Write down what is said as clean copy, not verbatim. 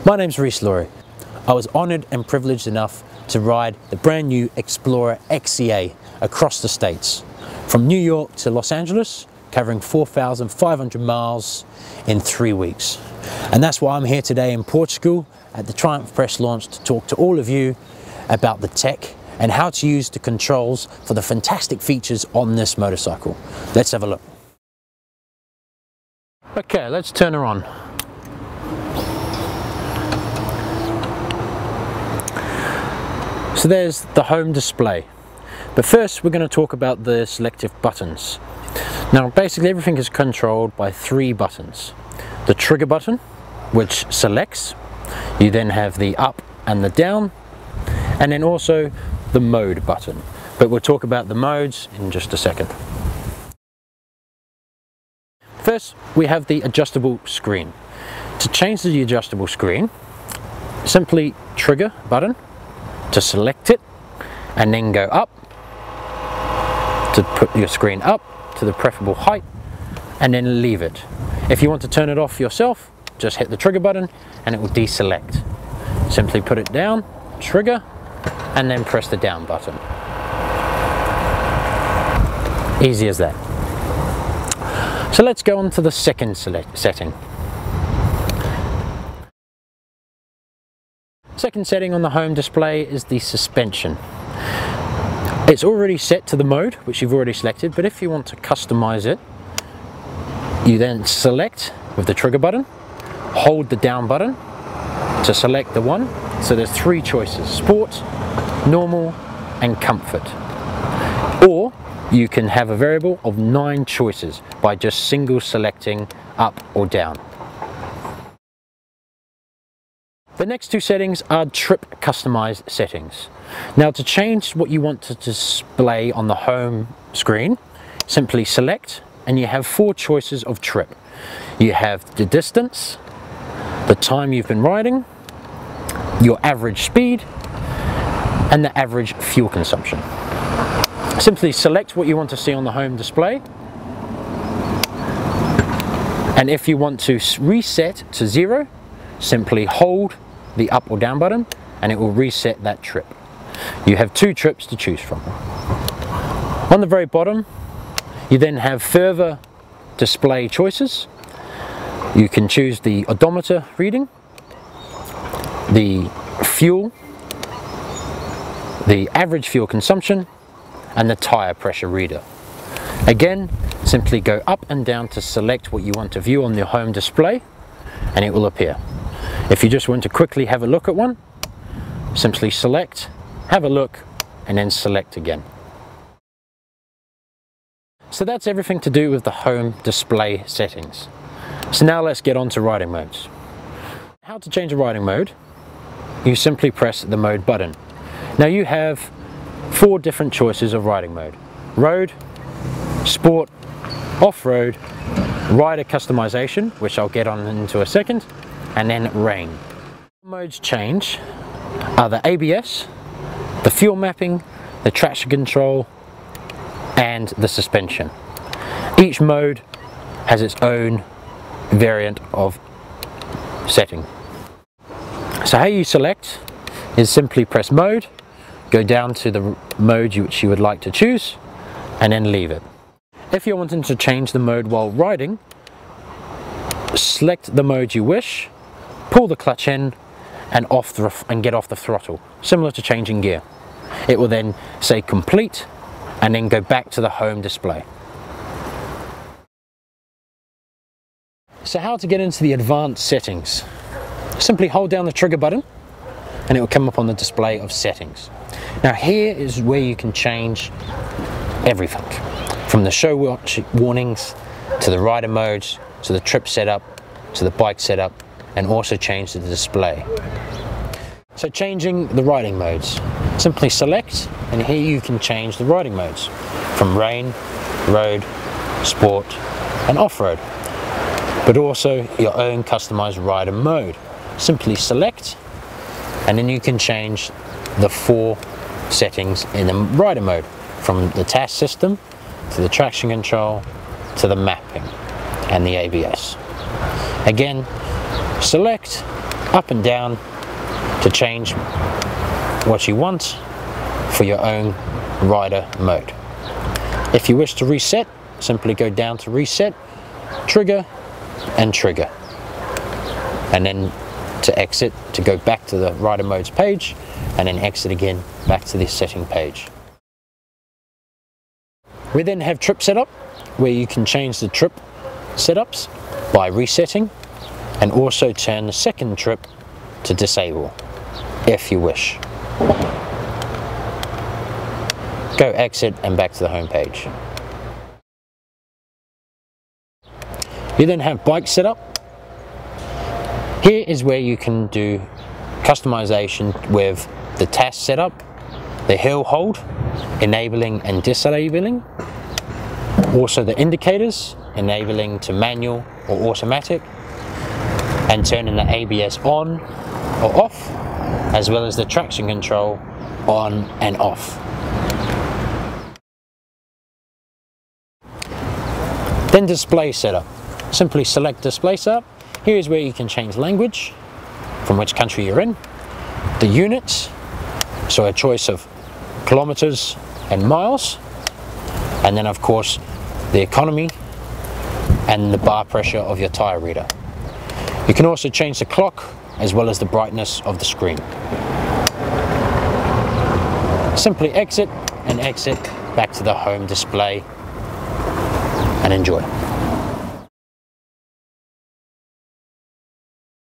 My name's Rhys Lawrey. I was honoured and privileged enough to ride the brand new Explorer XCA across the States, from New York to Los Angeles, covering 4,500 miles in 3 weeks. And that's why I'm here today in Portugal at the Triumph press launch to talk to all of you about the tech and how to use the controls for the fantastic features on this motorcycle. Let's have a look. Okay, let's turn her on. So there's the home display. But first we're going to talk about the selective buttons. Now basically everything is controlled by 3 buttons. The trigger button, which selects. You then have the up and the down, and then also the mode button. But we'll talk about the modes in just a second. First we have the adjustable screen. To change the adjustable screen, simply trigger button to select it, and then go up to put your screen up to the preferable height, and then leave it. If you want to turn it off yourself, just hit the trigger button and it will deselect. Simply put it down, trigger, and then press the down button. Easy as that. So let's go on to the second setting. Second setting on the home display is the suspension. It's already set to the mode which you've already selected, but if you want to customize it, you then select with the trigger button, hold the down button to select the one. So there's 3 choices: sport, normal and comfort. Or you can have a variable of 9 choices by just single selecting up or down. The next 2 settings are trip customized settings. Now to change what you want to display on the home screen, simply select and you have 4 choices of trip. You have the distance, the time you've been riding, your average speed, and the average fuel consumption. Simply select what you want to see on the home display, and if you want to reset to 0, simply hold the up or down button and it will reset that trip. You have 2 trips to choose from. On the very bottom you then have further display choices. You can choose the odometer reading, the fuel, the average fuel consumption, and the tire pressure reader. Again, simply go up and down to select what you want to view on the home display and it will appear. If you just want to quickly have a look at one, simply select, have a look, and then select again. So that's everything to do with the home display settings. So now let's get on to riding modes. How to change a riding mode? You simply press the mode button. Now you have 4 different choices of riding mode: road, sport, off-road, rider customization, which I'll get on into a second, and then rain. Modes change are the ABS, the fuel mapping, the traction control, and the suspension. Each mode has its own variant of setting. So how you select is simply press mode, go down to the mode which you would like to choose, and then leave it. If you're wanting to change the mode while riding, select the mode you wish, pull the clutch in and get off the throttle, similar to changing gear. It will then say complete and then go back to the home display. So how to get into the advanced settings? Simply hold down the trigger button and it will come up on the display of settings. Now here is where you can change everything, from the show watch warnings to the rider modes to the trip setup to the bike setup, and also change the display. So changing the riding modes, simply select and here you can change the riding modes from rain, road, sport and off-road, but also your own customized rider mode. Simply select and then you can change the 4 settings in the rider mode, from the TAS system to the traction control to the mapping and the ABS. Again, select up and down to change what you want for your own rider mode. If you wish to reset, simply go down to reset, trigger and trigger. And then to exit, to go back to the rider modes page, and then exit again back to the setting page. We then have trip setup, where you can change the trip setups by resetting, and also turn the second trip to disable if you wish. Go exit and back to the home page. You then have bike setup. Here is where you can do customization with the task setup, the hill hold, enabling and disabling, also the indicators, enabling to manual or automatic, and turning the ABS on or off, as well as the traction control on and off. Then display setup. Simply select display setup. Here is where you can change language, from which country you're in, the units, so a choice of kilometers and miles, and then of course the economy and the bar pressure of your tire reader. You can also change the clock as well as the brightness of the screen. Simply exit and exit back to the home display and enjoy.